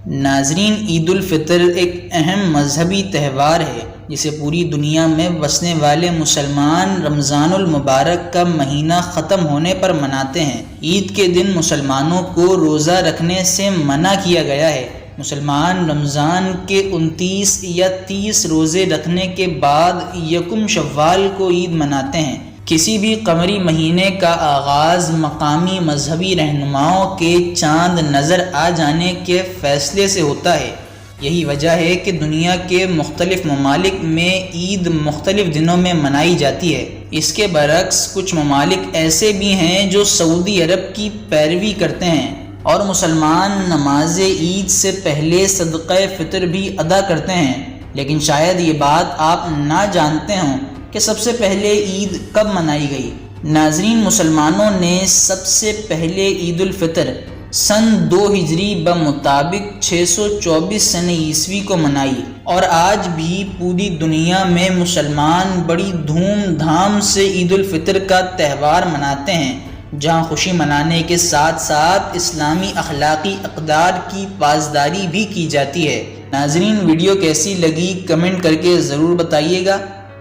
ناظرین، عید الفطر ایک اہم مذہبی تہوار ہے جسے پوری دنیا میں بسنے والے مسلمان رمضان المبارک کا مہینہ ختم ہونے پر مناتے ہیں۔ عید کے دن مسلمانوں کو روزہ رکھنے سے منع کیا گیا ہے۔ مسلمان رمضان کے 29 یا 30 روزے رکھنے کے بعد یکم شوال کو عید مناتے ہیں۔ کسی بھی قمری مہینے کا آغاز مقامی مذہبی رہنماؤں کے چاند نظر آ جانے کے فیصلے سے ہوتا ہے۔ یہی وجہ ہے کہ دنیا کے مختلف ممالک میں عید مختلف دنوں میں منائی جاتی ہے۔ اس کے برعکس کچھ ممالک ایسے بھی ہیں جو سعودی عرب کی پیروی کرتے ہیں اور مسلمان نماز عید سے پہلے صدقہ فطر بھی ادا کرتے ہیں۔ لیکن شاید یہ بات آپ نہ جانتے ہوں کہ سب سے پہلے عید کب منائی گئی۔ ناظرین، مسلمانوں نے سب سے پہلے عید الفطر سن 2 ہجری بمطابق 624 سن عیسوی کو منائی، اور آج بھی پوری دنیا میں مسلمان بڑی دھوم دھام سے عید الفطر کا تہوار مناتے ہیں، جہاں خوشی منانے کے ساتھ ساتھ اسلامی اخلاقی اقدار کی پاسداری بھی کی جاتی ہے۔ ناظرین، ویڈیو کیسی لگی کمنٹ کر کے ضرور بتائیے گا۔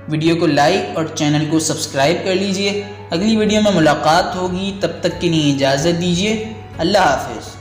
ویڈیو کو لائک اور چینل کو سبسکرائب کر لیجئے۔ اگلی ویڈیو میں ملاقات ہوگی، تب تک کے لیے اجازت دیجیے۔ اللہ حافظ۔